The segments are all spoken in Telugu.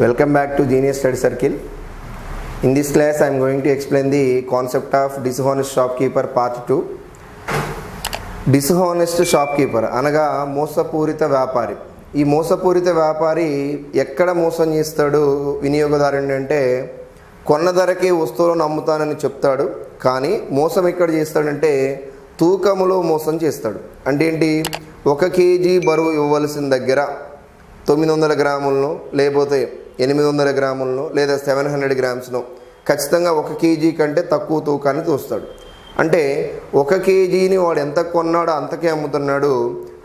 Welcome back to Genius Study Circle. In this class I am going to explain the concept of dishonest shopkeeper part 2. Dishonest shopkeeper అనగా మోసపూరిత వ్యాపారి. ఈ మోసపూరిత వ్యాపారి ఎక్కడ మోసం చేస్తాడు వినియోగదారుని అంటే కొన్న ధరకే వస్తువులను అమ్ముతానని చెప్తాడు, కానీ మోసం ఎక్కడ చేస్తాడంటే తూకములో మోసం చేస్తాడు. అంటే ఏంటి, 1 కేజీ బరువు ఇవ్వవలసిన దగ్గర 900 గ్రాములను లేకపోతే 800 గ్రాములను లేదా 700 గ్రామ్స్ను ఖచ్చితంగా 1 కేజీ కంటే తక్కువ తూకాన్ని తోస్తాడు. అంటే 1 కేజీని వాడు ఎంత కొన్నాడో అంతకే అమ్ముతున్నాడు.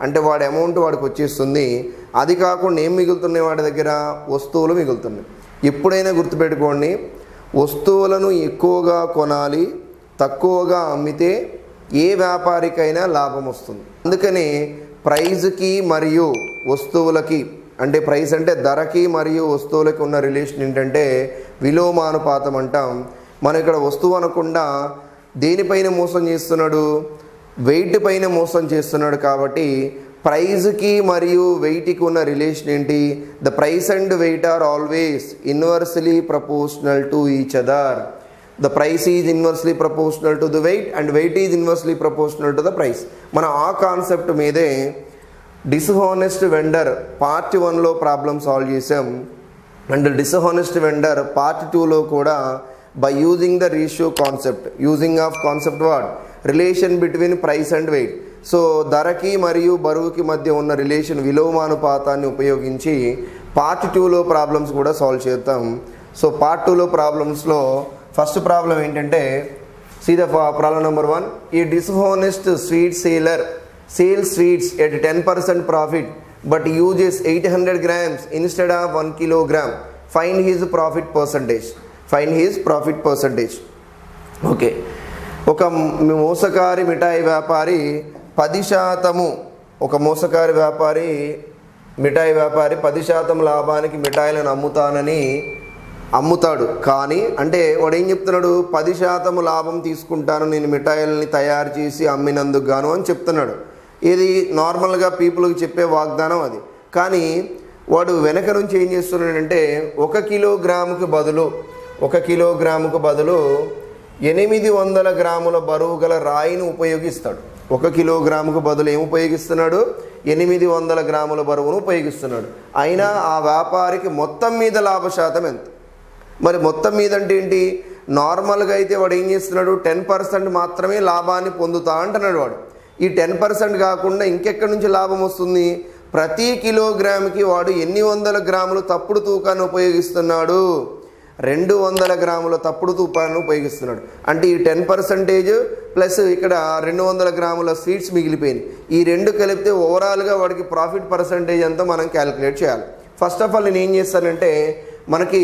అంటే వాడి అమౌంట్ వాడికి వచ్చేస్తుంది. అది కాకుండా ఏం మిగులుతున్నాయి వాడి దగ్గర? వస్తువులు మిగులుతున్నాయి. ఎప్పుడైనా గుర్తుపెట్టుకోండి, వస్తువులను ఎక్కువగా కొనాలి, తక్కువగా అమ్మితే ఏ వ్యాపారికైనా లాభం వస్తుంది. అందుకని ప్రైజ్కి మరియు వస్తువులకి, అంటే ప్రైస్ అంటే ధరకి మరియు వస్తువులకి ఉన్న రిలేషన్ ఏంటంటే విలోమానుపాతం అంటాం. మనం ఇక్కడ వస్తువు అనకుండా దేనిపైన మోసం చేస్తున్నాడు? వెయిట్ పైన మోసం చేస్తున్నాడు. కాబట్టి ప్రైజ్కి మరియు వెయిట్కి ఉన్న రిలేషన్ ఏంటి? The price and weight are always inversely proportional to each other. The price is inversely proportional to the weight and weight is inversely proportional to the price. మనం ఆ కాన్సెప్ట్ మీదే డిస్హానెస్ట్ వెండర్ పార్ట్ 1లో ప్రాబ్లమ్ సాల్వ్ చేసాం. అండ్ డిస్హానెస్ట్ వెండర్ పార్ట్ 2లో కూడా by using the ratio concept, using of concept what relation between price and weight. So ధరకి మరియు బరువుకి మధ్య ఉన్న రిలేషన్ విలోమానుపాతాన్ని ఉపయోగించి పార్ట్ 2లో ప్రాబ్లమ్స్ కూడా సాల్వ్ చేద్దాం. సో పార్ట్ 2లో ప్రాబ్లమ్స్లో ఫస్ట్ ప్రాబ్లం ఏంటంటే, సీ ద ప్రాబ్లం నెంబర్ 1. ఈ dishonest sweet sailor sells sweets at 10% profit but uses 800 grams instead of 1 kilogram. Find his profit percentage. Find his profit percentage. Okay, ఒక మోసకారి మిఠాయి వ్యాపారి 10%, ఒక మోసకారి వ్యాపారి మిఠాయి వ్యాపారి 10% లాభానికి మిఠాయిలను అమ్ముతాడు. కానీ అంటే వాడు ఏం చెప్తున్నాడు? 10% లాభం తీసుకుంటాను నేను మిఠాయిలని తయారు చేసి అమ్మినందుకు గాను అని చెప్తున్నాడు. ఇది నార్మల్గా పీపుల్కి చెప్పే వాగ్దానం అది. కానీ వాడు వెనక నుంచి ఏం చేస్తున్నాడంటే 1 కిలోగ్రాముకు బదులు 800 గ్రాముల బరువు గల రాయిని ఉపయోగిస్తాడు. 1 కిలోగ్రాముకు బదులు ఏం ఉపయోగిస్తున్నాడు? 800 గ్రాముల బరువును ఉపయోగిస్తున్నాడు. అయినా ఆ వ్యాపారికి మొత్తం మీద లాభశాతం ఎంత? మరి మొత్తం మీద అంటే ఏంటి? నార్మల్గా అయితే వాడు ఏం చేస్తున్నాడు? 10% మాత్రమే లాభాన్ని పొందుతా అంటున్నాడు వాడు. ఈ 10% కాకుండా ఇంకెక్కడి నుంచి లాభం వస్తుంది? ప్రతి కిలోగ్రామ్కి వాడు ఎన్ని వందల గ్రాములు తప్పుడు తూకాన్ని ఉపయోగిస్తున్నాడు? 200 గ్రాముల తప్పుడు తూకాన్ని ఉపయోగిస్తున్నాడు. అంటే ఈ 10% ప్లస్ ఇక్కడ 200 గ్రాముల స్వీట్స్ మిగిలిపోయింది. ఈ రెండు కలిపితే ఓవరాల్గా వాడికి ప్రాఫిట్ పర్సంటేజ్ అంతా మనం క్యాలిక్యులేట్ చేయాలి. ఫస్ట్ ఆఫ్ ఆల్ నేను ఏం చేస్తానంటే, మనకి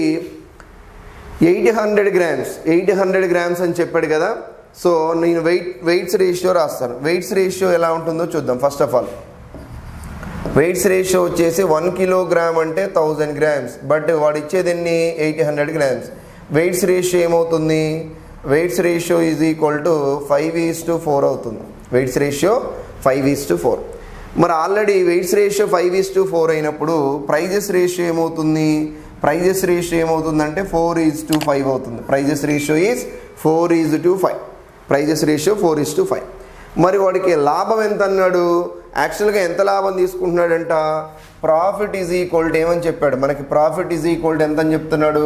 800 గ్రామ్స్ అని చెప్పాడు కదా. సో నేను వెయిట్స్ రేషియో రాస్తాను. వెయిట్స్ రేషియో ఎలా ఉంటుందో చూద్దాం. First of all weights ratio వచ్చేసి 1 కిలోగ్రామ్ అంటే 1000 గ్రామ్స్, బట్ వాడు ఇచ్చేది ఎన్ని? 800 గ్రామ్స్. వెయిట్స్ రేషియో ఏమవుతుంది? Weights ratio is equal to 5:4 అవుతుంది. Weights ratio 5:4. మరి ఆల్రెడీ వెయిట్స్ రేషియో 5:4 అయినప్పుడు ప్రైజెస్ రేషియో ఏమవుతుంది? ప్రైజెస్ రేషియో ఏమవుతుందంటే 4:5 అవుతుంది. Prices ratio is 4:5. Prices ratio 4:5. మరి వాడికి లాభం ఎంత అన్నాడు? యాక్చువల్గా ఎంత లాభం తీసుకుంటున్నాడంట? ప్రాఫిట్ ఈజ్ ఈక్వల్ టు ఏమని చెప్పాడు మనకి? ప్రాఫిట్ ఈజ్ ఈక్వల్ టు ఎంత అని చెప్తున్నాడు?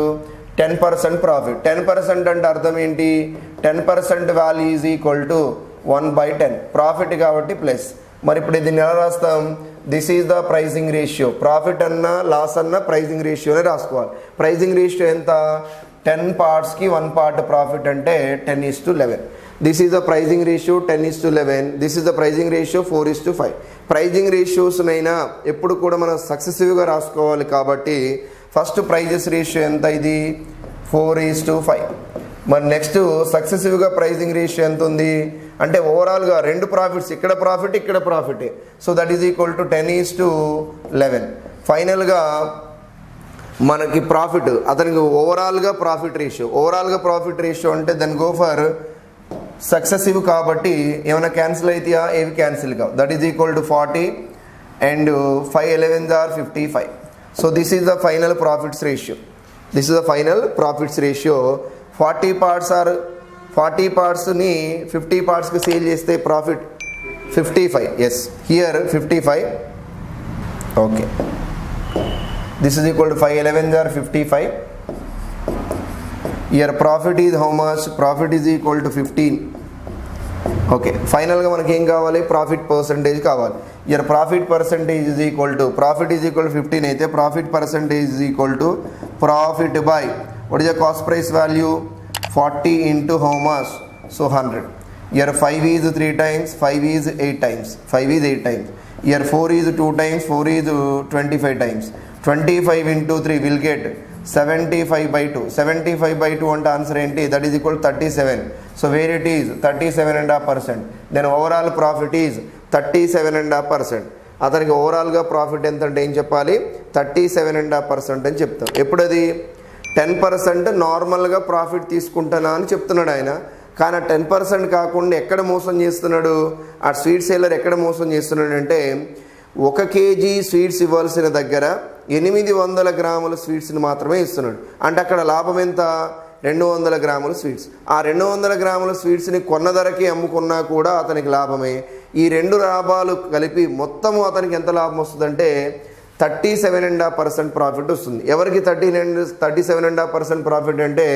10% ప్రాఫిట్. 10% అంటే అర్థం ఏంటి? 10% value is equal to 1/10 profit కాబట్టి ప్లస్. మరి ఇప్పుడు దీన్ని ఎలా రాస్తాం? This is the pricing ratio. Profit అన్నా లాస్ అన్నా ప్రైజింగ్ రేషియోనే రాసుకోవాలి. ప్రైజింగ్ రేషియో ఎంత? 10 పార్ట్స్కి 1 పార్ట్ ప్రాఫిట్ అంటే 10:11. This is the pricing ratio 10:11. This is the pricing ratio 4:5. Pricing రేషియోస్నైనా ఎప్పుడు కూడా మనం సక్సెసివ్గా రాసుకోవాలి. కాబట్టి ఫస్ట్ ప్రైజెస్ రేషియో ఎంత? ఇది 4:5. మరి నెక్స్ట్ సక్సెసివ్గా ప్రైజింగ్ రేషియో ఎంత ఉంది అంటే ఓవరాల్గా 2 ప్రాఫిట్స్, ఇక్కడ ప్రాఫిట్ ఇక్కడ ప్రాఫిటే. So that is equal to 10:11. ఫైనల్గా మనకి ప్రాఫిట్ అతనికి ఓవరాల్గా ప్రాఫిట్ రేషియో అంటే దాన్ని గో ఫర్ సక్సెసివ్. కాబట్టి ఏమైనా క్యాన్సిల్ అవుతాయా? ఏవి క్యాన్సిల్ కావు. That is equal to 40 and 5 11s are 55. So this is the final profits ratio. This is the final profits ratio. 40 పార్ట్స్ని 50 పార్ట్స్కి సేల్ చేస్తే profit 55. Yes, here 55. Okay, this is equal to 5 11s are 55. Here profit is how much? Profit is equal to 15. Okay, ఫైనల్గా మనకి ఏం కావాలి? ప్రాఫిట్ పర్సంటేజ్ కావాలి. Here profit percentage is equal to, profit is equal to 15 అయితే profit percentage is equal to profit by what is the cost price value? 40 into how much? So 100. Here 5 is 3 times, 5 is 8 times, 5 is 8 times. Here 4 is 2 times, 4 is 25 times. 25 into 3 will get 75 by 2. 75 by 2 and answer enti? That is equal to 37. So where it is? 37.5%. Then overall profit is 37.5%. అతనికి ఓవరాల్గా ప్రాఫిట్ ఎంత అంటే ఏం చెప్పాలి? 37.5% అని చెప్తాం. ఎప్పుడది? 10% నార్మల్గా ప్రాఫిట్ తీసుకుంటానా అని చెప్తున్నాడు ఆయన. కానీ 10% కాకుండా ఎక్కడ మోసం చేస్తున్నాడు? ఆ స్వీట్ సేలర్ ఎక్కడ మోసం చేస్తున్నాడు అంటే 1 kg స్వీట్స్ ఇవ్వాల్సిన దగ్గర 800 గ్రాముల స్వీట్స్ని మాత్రమే ఇస్తున్నాడు. అంటే అక్కడ లాభం ఎంత? 200 గ్రాముల స్వీట్స్. ఆ 200 గ్రాముల స్వీట్స్ని కొన్న ధరకి అమ్ముకున్నా కూడా అతనికి లాభమే. ఈ రెండు లాభాలు కలిపి మొత్తము అతనికి ఎంత లాభం వస్తుందంటే 37.5% ప్రాఫిట్ వస్తుంది. ఎవరికి 37.5% ప్రాఫిట్ అంటే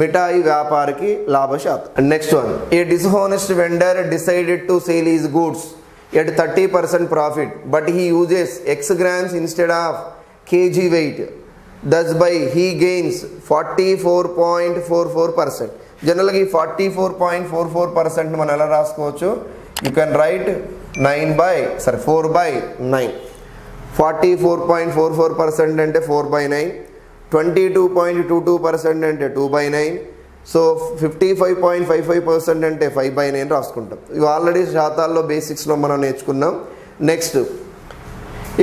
మిఠాయి వ్యాపారికి లాభశాతం. Next one, a dishonest vendor decided to sale his goods at 30% profit but he uses X grams instead of kg weight. Thus by he gains 44.44%. జనరల్గా ఈ 44.44% మనం ఎలా రాసుకోవచ్చు? You can write 4/9. 44.44% అంటే 4/9. 22.22% అంటే 2/9. సో 55.55% అంటే 5/9 రాసుకుంటాం. ఇవి ఆల్రెడీ శాతాల్లో బేసిక్స్లో మనం నేర్చుకున్నాం. నెక్స్ట్,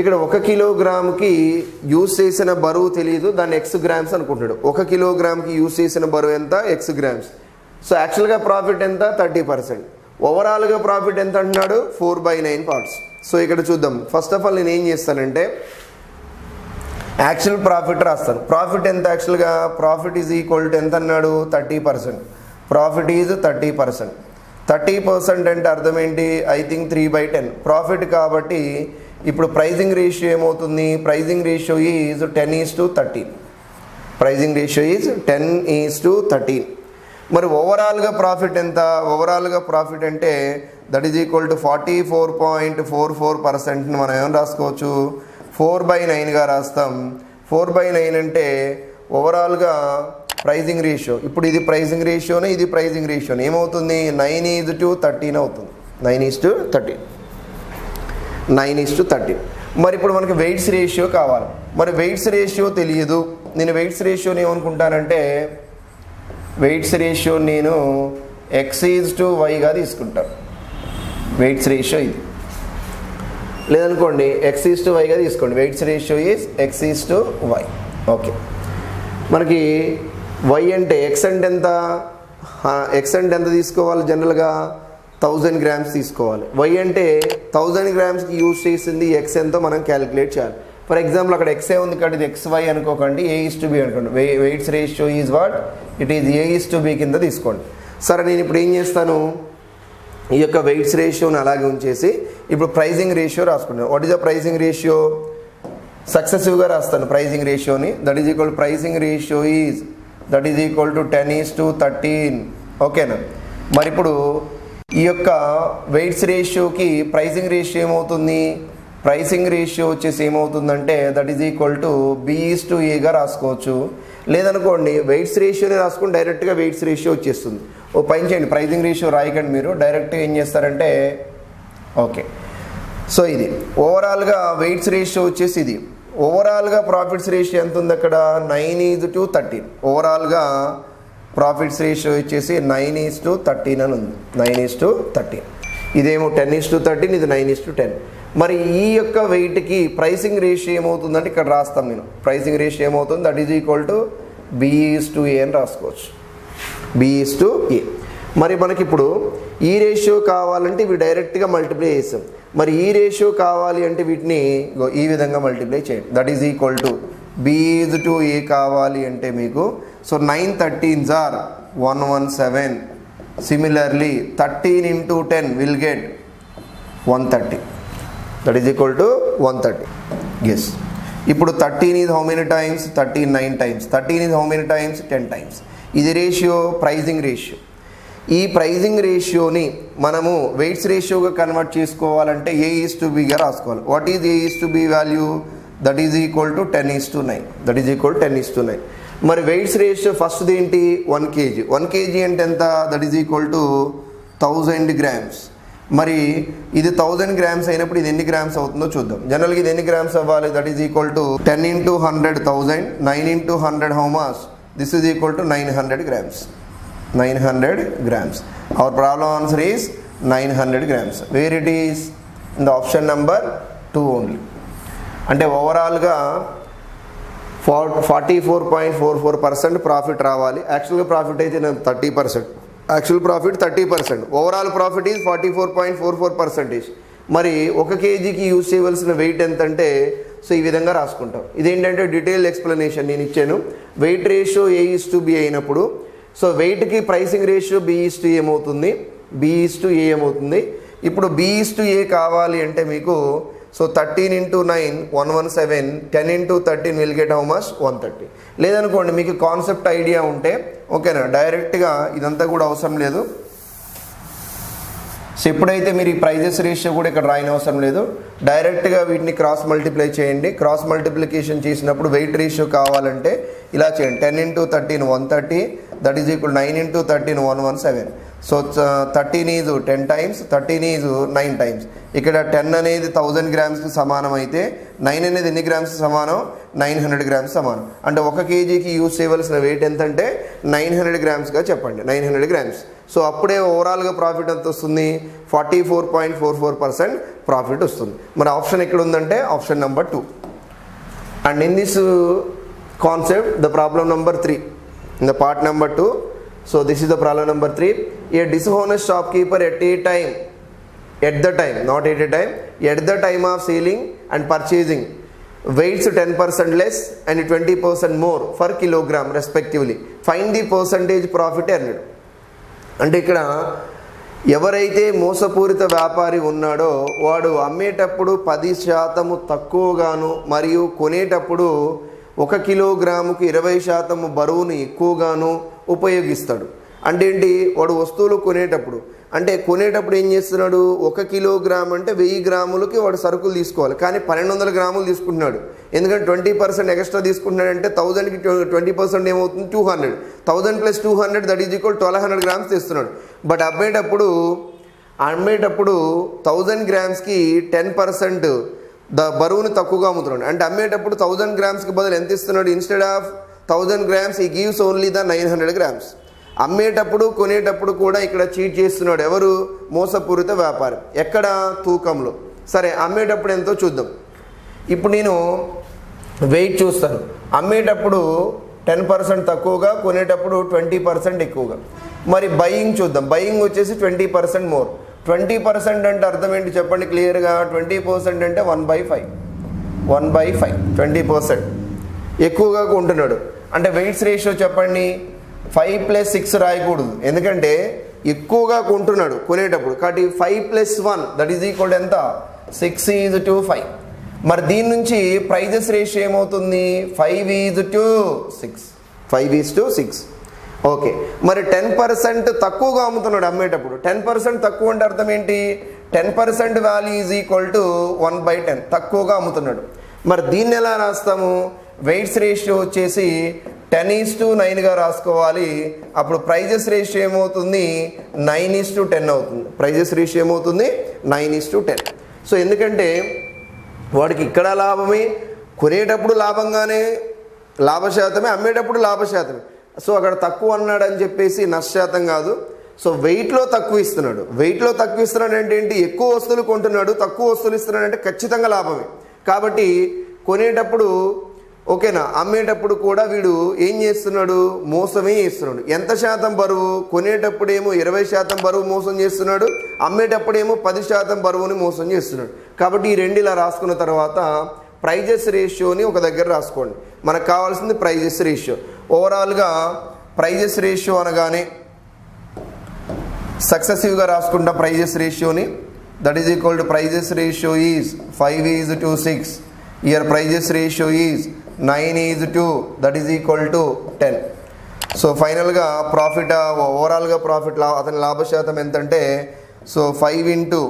ఇక్కడ 1 కిలోగ్రామ్కి యూజ్ చేసిన బరువు తెలియదు, దాన్ని X grams అనుకుంటున్నాడు. 1 కిలోగ్రామ్కి యూజ్ చేసిన బరువు ఎంత? X grams. సో యాక్చువల్గా ప్రాఫిట్ ఎంత? 30%. ఓవరాల్గా ప్రాఫిట్ ఎంత అంటున్నాడు? 4/9 పార్ట్స్. సో ఇక్కడ చూద్దాం. ఫస్ట్ ఆఫ్ ఆల్ నేను ఏం చేస్తానంటే యాక్చువల్ ప్రాఫిట్ రాస్తాను. ప్రాఫిట్ ఎంత? యాక్చువల్గా ప్రాఫిట్ ఈజ్ ఈక్వల్ టు ఎంత అన్నాడు? 30%. Profit is 30%. 30% అంటే అర్థం ఏంటి? I think 3/10 profit. కాబట్టి ఇప్పుడు ప్రైజింగ్ రేషియో ఏమవుతుంది? Pricing ratio is 10:13. Pricing ratio is 10:13. మరి ఓవరాల్గా ప్రాఫిట్ ఎంత? ఓవరాల్గా ప్రాఫిట్ అంటే దట్ ఈజ్ ఈక్వల్ టు 44.44%. మనం ఏమైనా రాసుకోవచ్చు? 4/9గా రాస్తాం. 4/9 అంటే ఓవరాల్గా ప్రైజింగ్ రేషియో. ఇప్పుడు ఇది ప్రైజింగ్ రేషియోనే, ఇది ప్రైజింగ్ రేషియోనే. ఏమవుతుంది? 9:13 అవుతుంది. 9:13. 9:13. మరి ఇప్పుడు మనకి వెయిట్స్ రేషియో కావాలి. మరి వెయిట్స్ రేషియో తెలియదు. నేను వెయిట్స్ రేషియోని ఏమనుకుంటానంటే వెయిట్స్ రేషియో నేను X:Y తీసుకుంటాను. వెయిట్స్ రేషియో ఇది. లేదనుకోండి X:Y తీసుకోండి. Weights ratio is X:Y. Okay, మనకి Y అంటే X అంటే ఎంత? X అంటే ఎంత తీసుకోవాలి? జనరల్గా 1000 grams తీసుకోవాలి. Y అంటే 1000 gramsకి యూజ్ చేసింది X ఎంతో మనం క్యాలిక్యులేట్ చేయాలి. ఫర్ ఎగ్జాంపుల్ అక్కడ X ఉంది కాబట్టి ఇది XY అనుకోకండి, A:B అనుకోండి. Weights ratio is what? It is A:B కింద తీసుకోండి. సరే, నేను ఇప్పుడు ఏం చేస్తాను? ఈ యొక్క వెయిట్స్ రేషియోని అలాగే ఉంచేసి ఇప్పుడు ప్రైజింగ్ రేషియో రాసుకుంటాను. What is the pricing ratio? సక్సెసివ్గా రాస్తాను ప్రైజింగ్ రేషియోని. That is equal pricing ratio is that is equal to 10:13. ఓకేనా? మరి ఇప్పుడు ఈ యొక్క వెయిట్స్ రేషియోకి ప్రైజింగ్ రేషియో ఏమవుతుంది? ప్రైసింగ్ రేషియో వచ్చేసి ఏమవుతుందంటే that is equal to B:A రాసుకోవచ్చు. లేదనుకోండి వెయిట్స్ రేషియోని రాసుకుని డైరెక్ట్గా వెయిట్స్ రేషియో వచ్చేస్తుంది. ఓ పైన చేయండి, ప్రైజింగ్ రేషియో రాయకండి, మీరు డైరెక్ట్గా ఏం చేస్తారంటే ఓకే. సో ఇది ఓవరాల్గా వెయిట్స్ రేషియో వచ్చేసి ఇది. ఓవరాల్గా ప్రాఫిట్స్ రేషియో ఎంత ఉంది అక్కడ? 9:13. ఓవరాల్గా ప్రాఫిట్స్ రేషియో వచ్చేసి 9:13 అని ఉంది. 9:13. ఇదేమో 10:13, ఇది 9:10. మరి ఈ యొక్క వెయిట్కి ప్రైసింగ్ రేషియో ఏమవుతుందంటే ఇక్కడ రాస్తాం నేను. ప్రైసింగ్ రేషియో ఏమవుతుంది? That is equal to B:A అని రాసుకోవచ్చు. B:A. మరి మనకి ఇప్పుడు ఈ రేషియో కావాలంటే ఇవి డైరెక్ట్గా మల్టిప్లై చేస్తాం. మరి ఈ రేషియో కావాలి అంటే వీటిని ఈ విధంగా మల్టిప్లై చేయండి. That is equal to B/A కావాలి అంటే మీకు so 9 13s are 117. Similarly 13 into 10 will get 130. That is equal to 130. Yes. ఇప్పుడు 13 is how many times? 13 9 times. 13 is how many times? 10 times. ఇది రేషియో, ప్రైజింగ్ రేషియో. ఈ ప్రైజింగ్ రేషియోని మనము వెయిట్స్ రేషియోగా కన్వర్ట్ చేసుకోవాలంటే A/Bగా రాసుకోవాలి. What is A/B value? That is equal to 10:9. That is equal 10:9. మరి వెయిట్స్ రేషియో ఫస్ట్ది ఏంటి? 1 kg. 1 kg అంటే ఎంత? That is equal to 1000 grams. మరి ఇది 1000 grams అయినప్పుడు ఇది ఎన్ని గ్రామ్స్ అవుతుందో చూద్దాం. జనరల్గా ఇది ఎన్ని గ్రామ్స్ అవ్వాలి? That is equal to 10 into 100 1000. 9 into 100 how much? This is equal to 900 grams. 900 grams. Our problem answer is 900 grams. Where it is? In the option number 2 only. అంటే ఓవరాల్గా 44.44% ప్రాఫిట్ రావాలి. యాక్చువల్గా ప్రాఫిట్ అయితే 30%. Actual profit 30%. Overall profit is 44.44%. మరి 1 kgకి యూజ్ చేయవలసిన వెయిట్ ఎంత అంటే సో ఈ విధంగా రాసుకుంటాం. ఇదేంటంటే డీటెయిల్ ఎక్స్ప్లెనేషన్ నేను ఇచ్చాను. వెయిట్ రేషియో A/B అయినప్పుడు సో వెయిట్కి ప్రైసింగ్ రేషియో B/A ఏమవుతుంది? B/A ఏమవుతుంది? ఇప్పుడు B/A కావాలి అంటే మీకు so 13 into 9 117. 10 into 13 will get how much? 130. లేదనుకోండి మీకు కాన్సెప్ట్ ఐడియా ఉంటే ఓకేనా, డైరెక్ట్గా ఇదంతా కూడా అవసరం లేదు. సో ఎప్పుడైతే మీరు ఈ ప్రైజెస్ రేషియో కూడా ఇక్కడ రాయని అవసరం లేదు, డైరెక్ట్గా వీటిని క్రాస్ మల్టిప్లై చేయండి. క్రాస్ మల్టిప్లికేషన్ చేసినప్పుడు వెయిట్ రేషియో కావాలంటే ఇలా చేయండి. 10 into 13 130. That is equal 9 into 13 117. So 13 is 10 times, 13 is 9 times. ఇక్కడ 10 అనేది 1000 grams సమానం అయితే 9 అనేది ఎన్ని గ్రామ్స్ సమానం? 900 grams సమానం. అంటే 1 kgకి యూజ్ చేయవలసిన వెయిట్ ఎంత అంటే 900 gramsగా చెప్పండి. 900 grams. సో అప్పుడే ఓవరాల్గా ప్రాఫిట్ ఎంత వస్తుంది? 44.44% ప్రాఫిట్ వస్తుంది. మరి ఆప్షన్ ఎక్కడ ఉందంటే option number 2. And in this concept the problem number 3 in the part number 2. So this is the problem number 3. A dishonest shopkeeper at the time, not at a time, at the time of selling and purchasing weights 10% less and 20% more for kilogram respectively. Find the percentage profit earned. అంటే ఇక్కడ ఎవరైతే మోసపూరిత వ్యాపారి ఉన్నాడో వాడు అమ్మేటప్పుడు 10% తక్కువగాను మరియు కొనేటప్పుడు 1 కిలోగ్రాముకి 20% బరువును ఎక్కువగాను ఉపయోగిస్తాడు. అంటే ఏంటి? వాడు వస్తువులు కొనేటప్పుడు ఏం చేస్తున్నాడు? 1 కిలోగ్రామ్ అంటే 1000 గ్రాములకి వాడు సరుకులు తీసుకోవాలి, కానీ 1200 గ్రాములు తీసుకుంటున్నాడు. ఎందుకంటే 20% ఎక్స్ట్రా తీసుకుంటున్నాడు. అంటే 1000కి 20% ఏమవుతుంది? 200. 1000 + 200 దట్ ఈజ్ ఈక్వల్ 1200 grams తీస్తున్నాడు. బట్ అమ్మేటప్పుడు 1000 gramsకి 10% బరువును తక్కువగా అమ్ముతున్నాడు. అంటే అమ్మేటప్పుడు 1000 gramsకి బదులు ఎంత ఇస్తున్నాడు? ఇన్స్టెడ్ ఆఫ్ 1000 grams ఈ గివ్స్ ఓన్లీ ద 900 grams. అమ్మేటప్పుడు కొనేటప్పుడు కూడా ఇక్కడ చీట్ చేస్తున్నాడు. ఎవరు? మోసపూరిత వ్యాపారి. ఎక్కడ? తూకంలో. సరే, అమ్మేటప్పుడు ఎంతో చూద్దాం. ఇప్పుడు నేను వెయిట్ చూస్తాను. అమ్మేటప్పుడు 10% తక్కువగా, కొనేటప్పుడు 20% ఎక్కువగా. మరి బయింగ్ చూద్దాం. బయింగ్ వచ్చేసి 20% మోర్. 20% అంటే అర్థం ఏంటి చెప్పండి క్లియర్గా? 20% అంటే 1/5. 20% ఎక్కువగా కొంటున్నాడు. అంటే వెయిట్స్ రేషియో చెప్పండి. 5 + 6 రాయకూడదు, ఎందుకంటే ఎక్కువగా కొంటున్నాడు కొనేటప్పుడు. కాబట్టి 5 + 1 దట్ ఈజ్ ఈక్వల్ ఎంత? 6:5. మరి దీని నుంచి ప్రైజెస్ రేషియో ఏమవుతుంది? 5:6. 5:6. ఓకే. మరి 10% తక్కువగా అమ్ముతున్నాడు అమ్మేటప్పుడు. 10% తక్కువ అంటే అర్థం ఏంటి? 10% వాల్యూ ఈజ్ ఈక్వల్ టు 1/10. తక్కువగా అమ్ముతున్నాడు. మరి దీన్ని ఎలా రాస్తాము? వెయిట్స్ రేషియో వచ్చేసి 10:9గా రాసుకోవాలి. అప్పుడు ప్రైజెస్ రేషియో ఏమవుతుంది? 9:10 అవుతుంది. ప్రైజెస్ రేషియో ఏమవుతుంది? 9:10. సో ఎందుకంటే వాడికి ఇక్కడ లాభమే, కొనేటప్పుడు లాభంగానే లాభశాతమే, అమ్మేటప్పుడు లాభశాతమే. సో అక్కడ తక్కువ అన్నాడు అని చెప్పేసి నష్టశాతం కాదు. సో వెయిట్లో తక్కువ ఇస్తున్నాడు. వెయిట్లో తక్కువ ఇస్తున్నాడు అంటే ఏంటి? ఎక్కువ వస్తువులు కొంటున్నాడు, తక్కువ వస్తువులు ఇస్తున్నాడు అంటే ఖచ్చితంగా లాభమే. కాబట్టి కొనేటప్పుడు ఓకేనా. అమ్మేటప్పుడు కూడా వీడు ఏం చేస్తున్నాడు, మోసమే చేస్తున్నాడు. ఎంత శాతం బరువు, కొనేటప్పుడేమో 20% బరువు మోసం చేస్తున్నాడు, అమ్మేటప్పుడేమో 10% బరువుని మోసం చేస్తున్నాడు. కాబట్టి ఈ రెండు ఇలా రాసుకున్న తర్వాత ప్రైజెస్ రేషియోని ఒక దగ్గర రాసుకోండి. మనకు కావాల్సింది ప్రైజెస్ రేషియో. ఓవరాల్గా ప్రైజెస్ రేషియో అనగానే సక్సెసివ్గా రాసుకుంటాం ప్రైజెస్ రేషియోని. That is equal to prices ratio is 5:6. Year prices ratio is 9:2. That is equal to 10. So ఫైనల్గా ప్రాఫిట్, ఓవరాల్గా ప్రాఫిట్ అతని లాభశాతం ఎంతంటే, so 5 ×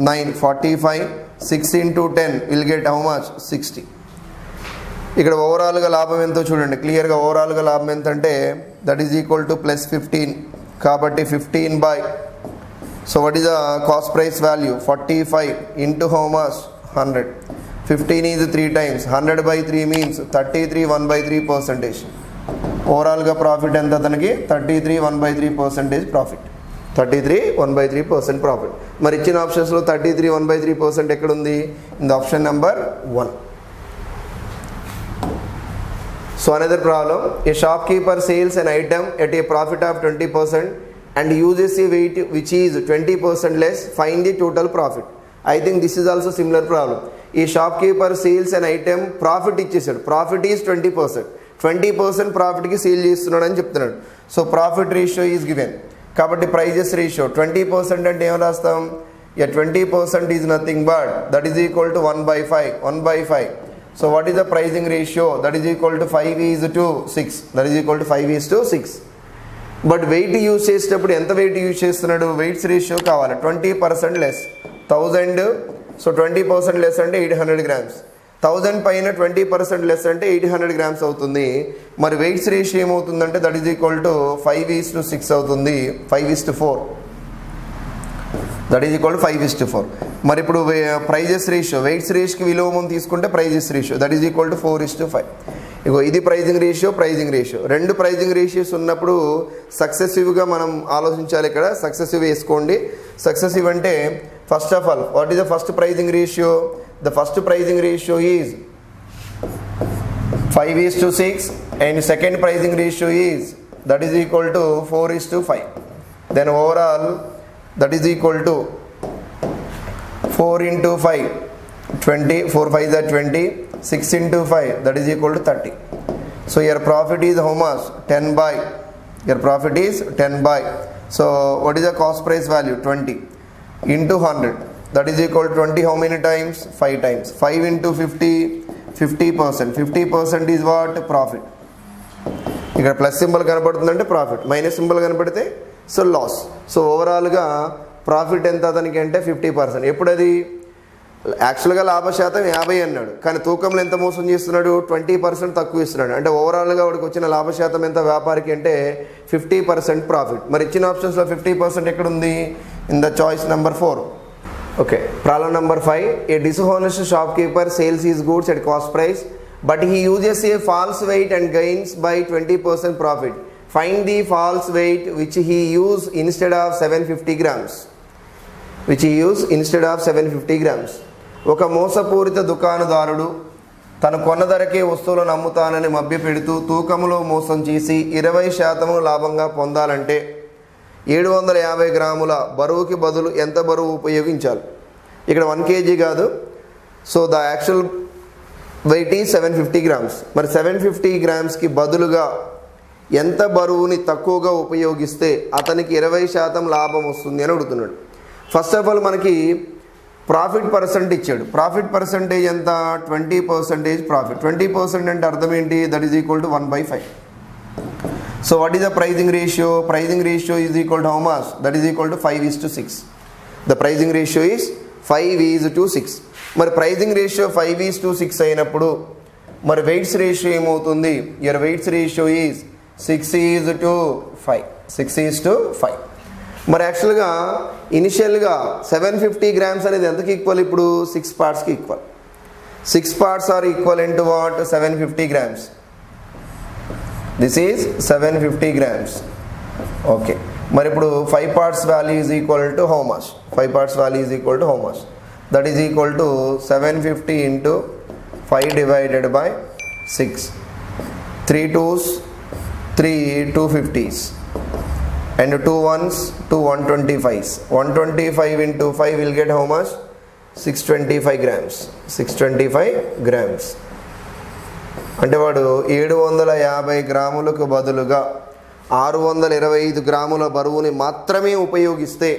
9 45, 6 × 10 will get how much 60. ఇక్కడ ఓవరాల్గా లాభం ఎంతో చూడండి క్లియర్గా. ఓవరాల్గా లాభం ఎంతంటే దట్ ఈజ్ ఈక్వల్ టు +15. కాబట్టి 15 so what is the cost price value 45 into how much 100. 15 is 3 times. 100/3 means 33 1/3%. ఓవరాల్గా ప్రాఫిట్ ఎంత అతనికి 33 1/3% ప్రాఫిట్. 33 1/3% ప్రాఫిట్. మరి ఇచ్చిన ఆప్షన్స్లో 33 1/3% ఎక్కడుంది? In the option number 1. So another problem, A shopkeeper sales an item at a profit of 20% and uses a weight which is 20% less. Find the total profit. I think this is also similar problem. ఈ shopkeeper sales an item, profit ఇచ్చేసాడు. Profit is 20%. 20% ప్రాఫిట్కి సేల్ చేస్తున్నాడు అని చెప్తున్నాడు. So profit ratio is given. కాబట్టి ప్రైజెస్ రేషియో 20% అంటే ఏం రాస్తాం? 20% is nothing but that is equal to 1/5. 1/5. So what is the pricing ratio? That is equal to 5:6. That is equal to 5:6. But weight use చేసేటప్పుడు ఎంత వెయిట్ యూజ్ చేస్తున్నాడు? వెయిట్స్ రేషియో కావాలి. 20% లెస్ 1000. సో 20% లెస్ అంటే 800 grams. 1000 పైన 20% లెస్ అంటే 800 grams అవుతుంది. మరి వెయిట్స్ రేషియో ఏమవుతుందంటే దట్ ఈజ్ ఈక్వల్ టు 5:6 అవుతుంది. 5:4. That is equal to 5:4. మరి ఇప్పుడు ప్రైజెస్ రేషియో, వెయిట్స్ రేషియోకి విలోమం తీసుకుంటే prices ratio that is equal to 4:5. ఇగో ఇది ప్రైజింగ్ రేషియో, ప్రైజింగ్ రేషియో. రెండు ప్రైజింగ్ రేషియోస్ ఉన్నప్పుడు సక్సెసివ్గా మనం ఆలోచించాలి. ఇక్కడ సక్సెసివ్ వేసుకోండి. సక్సెసివ్ అంటే first of all what is the first pricing ratio? The first pricing ratio is 5:6 and second pricing ratio is that is equal to 4:5. Then overall that is equal to 4 × 5 20, 4 5 are 20, 6 × 5 that is equal to 30. So your profit is how much? 10/. Your profit is 10/. So what is the cost price value? 20 into 100 that is equal to 20 how many times? 5 times. 5 into 50, 50%. 50% is what? Profit. ఇక్కడ ప్లస్ సింబల్ కనపడుతుందంటే ప్రాఫిట్, మైనస్ సింబల్ కనపడితే సో లాస్. సో ఓవరాల్గా ప్రాఫిట్ ఎంత అతనికి అంటే 50%. ఎప్పుడు అది? యాక్చువల్గా లాభశాతం 50 అన్నాడు, కానీ తూకంలో ఎంత మోసం చేస్తున్నాడు? 20% తక్కువ ఇస్తున్నాడు. అంటే ఓవరాల్గా వాడికి వచ్చిన లాభశాతం ఎంత వ్యాపారికి అంటే 50% ప్రాఫిట్. మరి ఇచ్చిన ఆప్షన్స్లో 50% ఎక్కడ ఉంది? In the choice number 4. Okay, problem number 5. A dishonest shopkeeper sales is goods at cost price but he uses a false weight and gains by 20% profit. Find the false weight which he use instead of 750 grams. Which he use instead of 750 grams. ఒక మోసపూరిత దుకాణదారుడు తను కొన్న ధరకే వస్తువులను అమ్ముతానని మభ్యపెడుతూ తూకంలో మోసం చేసి 20% లాభంగా పొందాలంటే 750 గ్రాముల బరువుకి బదులు ఎంత బరువు ఉపయోగించాలి? ఇక్కడ 1 kg కాదు. So the actual weight is 750 grams. మరి 750 gramsకి బదులుగా ఎంత బరువుని తక్కువగా ఉపయోగిస్తే అతనికి 20% లాభం వస్తుంది అని అడుగుతున్నాడు. ఫస్ట్ ఆఫ్ ఆల్ మనకి ప్రాఫిట్ పర్సెంట్ ఇచ్చాడు. ప్రాఫిట్ పర్సెంటేజ్ ఎంత? 20% ప్రాఫిట్. 20% అంటే అర్థం ఏంటి? That is equal to 1/5. So what is the pricing ratio? Pricing ratio is equal to how much? That is equal to 5:6. The pricing ratio is 5:6. మరి ప్రైజింగ్ రేషియో 5:6 అయినప్పుడు మరి వెయిట్స్ రేషియో ఏమవుతుంది? Your weights ratio is 6:5. 6:5. మరి యాక్చువల్గా ఇనిషియల్గా 750 grams అనేది ఎంతకి ఈక్వల్? ఇప్పుడు 6 partsకి equal. 6 parts are equal into what? 750 grams. This is 750 grams. Okay, మరి ఇప్పుడు 5 parts value is equal to how much? 5 parts value is equal to how much? That is equal to 750 into 5 divided by 6, 3 2s, 3 250s, and 2 1s, 2 125s. 125 into 5 will get how much? 625 grams. 625 grams. అంటే వాడు 750 గ్రాములకు బదులుగా 625 గ్రాముల బరువుని మాత్రమే ఉపయోగిస్తే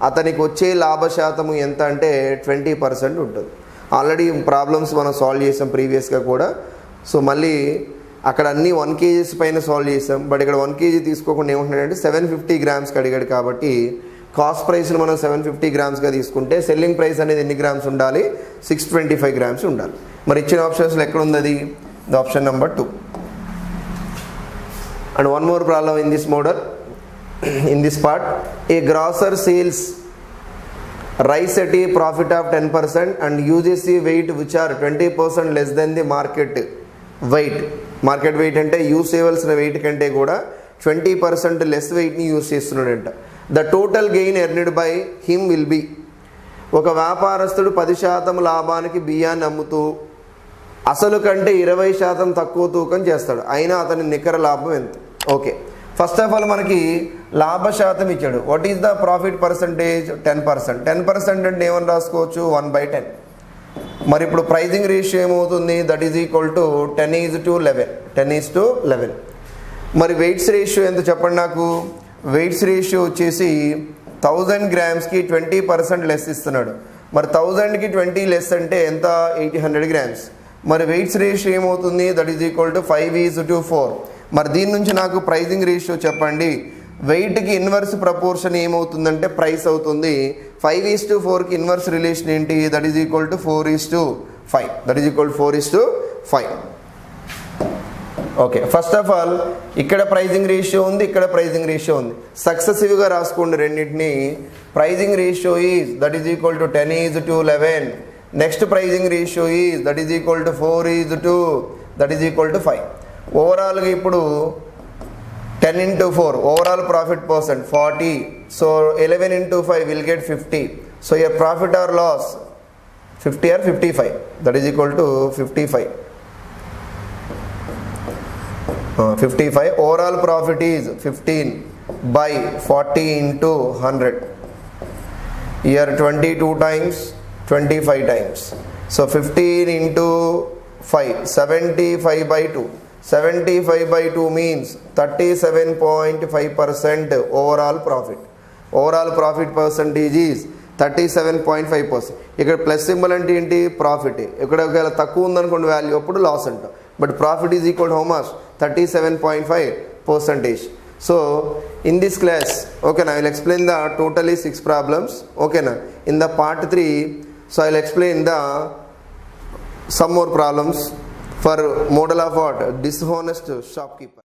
అతనికి వచ్చే లాభ శాతము ఎంత అంటే 20% ఉంటుంది. ఆల్రెడీ ప్రాబ్లమ్స్ మనం సాల్వ్ చేసాం ప్రీవియస్గా కూడా. సో మళ్ళీ అక్కడ అన్నీ 1 kg పైన సాల్వ్ చేసాం. బట్ ఇక్కడ 1 kg తీసుకోకుండా ఏమంటున్నాడంటే 750 గ్రామ్స్కి అడిగాడు. కాబట్టి కాస్ట్ ప్రైస్ని మనం 750 గ్రామ్స్గా తీసుకుంటే సెల్లింగ్ ప్రైస్ అనేది ఎన్ని గ్రామ్స్ ఉండాలి? 625 గ్రామ్స్ ఉండాలి. మరి ఇచ్చిన ఆప్షన్స్లో ఎక్కడ ఉంది అది? The option number 2. And one more problem in this model, in this part. A grocer sells rice at a profit of 10% and uses a weight which are 20% less than the market weight. Market weight అంటే యూస్ చేయవలసిన వెయిట్ కంటే కూడా 20% లెస్ వెయిట్ని యూస్ చేస్తున్నాడంట. The total gain earned by him will be. ఒక వ్యాపారస్తుడు 10% లాభానికి బియ్యాన్ని అమ్ముతూ అసలు కంటే 20% తక్కువ తూకం చేస్తాడు. అయినా అతని నికర లాభం ఎంత? ఓకే, ఫస్ట్ ఆఫ్ ఆల్ మనకి లాభ శాతం ఇచ్చాడు. What is the profit percentage? 10%. 10% అంటే ఏమని రాసుకోవచ్చు? 1/10. మరి ఇప్పుడు ప్రైజింగ్ రేషియో ఏమవుతుంది? That is equal to 10:11. 10:11. మరి వెయిట్స్ రేషియో ఎంత చెప్పండి నాకు? వెయిట్స్ రేషియో వచ్చేసి 1000 గ్రామ్స్కి 20% లెస్ ఇస్తున్నాడు. మరి 1000కి 20 లెస్ అంటే ఎంత? 800 గ్రామ్స్. మరి వెయిట్స్ రేషియో ఏమవుతుంది? That is equal to 5:4. మరి దీని నుంచి నాకు ప్రైజింగ్ రేషియో చెప్పండి. వెయిట్కి ఇన్వర్స్ ప్రపోర్షన్ ఏమవుతుందంటే ప్రైస్ అవుతుంది. 5:4కి ఇన్వర్స్ రిలేషన్ ఏంటి? That is equal to 4:5. That is equal to 4:5. Okay, first of all ఇక్కడ ప్రైజింగ్ రేషియో ఉంది, ఇక్కడ ప్రైజింగ్ రేషియో ఉంది. సక్సెసివ్గా రాసుకోండి రెండింటిని. Pricing ratio is that is equal to 10:11. Next pricing ratio is that is equal to 4:2. That is equal to 5. ఓవరాల్గా ఇప్పుడు 10 into 4 overall profit percent 40. So 11 into 5 will get 50. So your profit or loss 50 or 55. That is equal to 55. 55. Overall profit is 15 by 40 into 100. Here 22 times, 25 times. So 15 into 5, 75/2. 75/2 means 37.5% overall profit. Overall profit percentage is 37.5%. ఇక్కడ ప్లస్ సింబల్ అంటే ఏంటి? ప్రాఫిట్. ఇక్కడ ఒకవేళ తక్కువ ఉందనుకోండి వాల్యూ, అప్పుడు లాస్ అంట. But profit is equal how much? 37.5%. So in this class, ఓకేనా, I will explain the totally 6 problems. ఓకేనా, in the part 3, so I will explain the some more problems for model of what? Dishonest shopkeeper.